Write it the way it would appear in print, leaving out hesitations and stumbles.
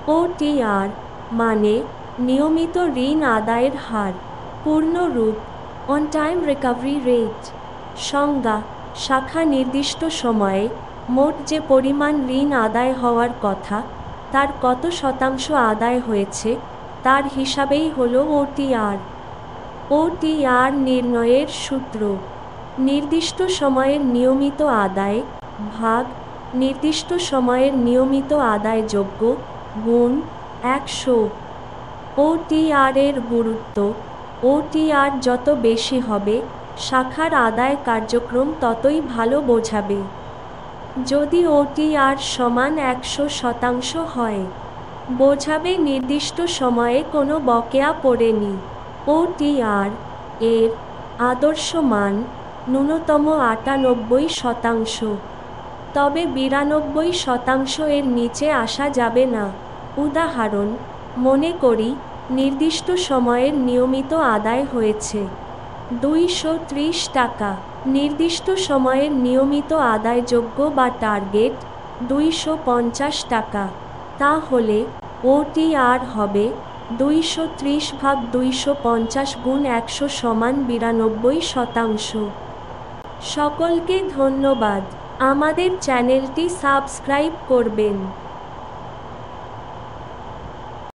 OTR মানে নিয়মিত ঋণ আদায়ের হার। পূর্ণরূপ অন টাইম রিকভারি রেট। সংজ্ঞা: শাখা নির্দিষ্ট সময়ে মোট যে পরিমাণ ঋণ আদায় হওয়ার কথা তার কত শতাংশ আদায় হয়েছে তার হিসাবেই হল ওটিআর। ওটিআর নির্ণয়ের সূত্র: নির্দিষ্ট সময়ের নিয়মিত আদায় ভাগ নির্দিষ্ট সময়ের নিয়মিত আদায়যোগ্য গুণ 100। ওটিআর এর গুরুত্ব: ওটিআর যত বেশি হবে শাখার আদায় কার্যক্রম ততই ভালো বোঝাবে। যদি ওটিআর সমান 100% হয় বোঝাবে নির্দিষ্ট সময়ে কোনো বকেয়া পড়েনি। ওটিআর এর আদর্শ মান ন্যূনতম 98%, তবে 92% এর নিচে আসা যাবে না। উদাহরণ: মনে করি নির্দিষ্ট সময়ের নিয়মিত আদায় হয়েছে 230 টাকা। নির্দিষ্ট সময়ের নিয়মিত আদায়যোগ্য বা টার্গেট 250 টাকা। তাহলে ওটিআর হবে 230/250 গুণ 100 সমান 92%। সকলকে ধন্যবাদ। আমাদের চ্যানেলটি সাবস্ক্রাইব করবেন।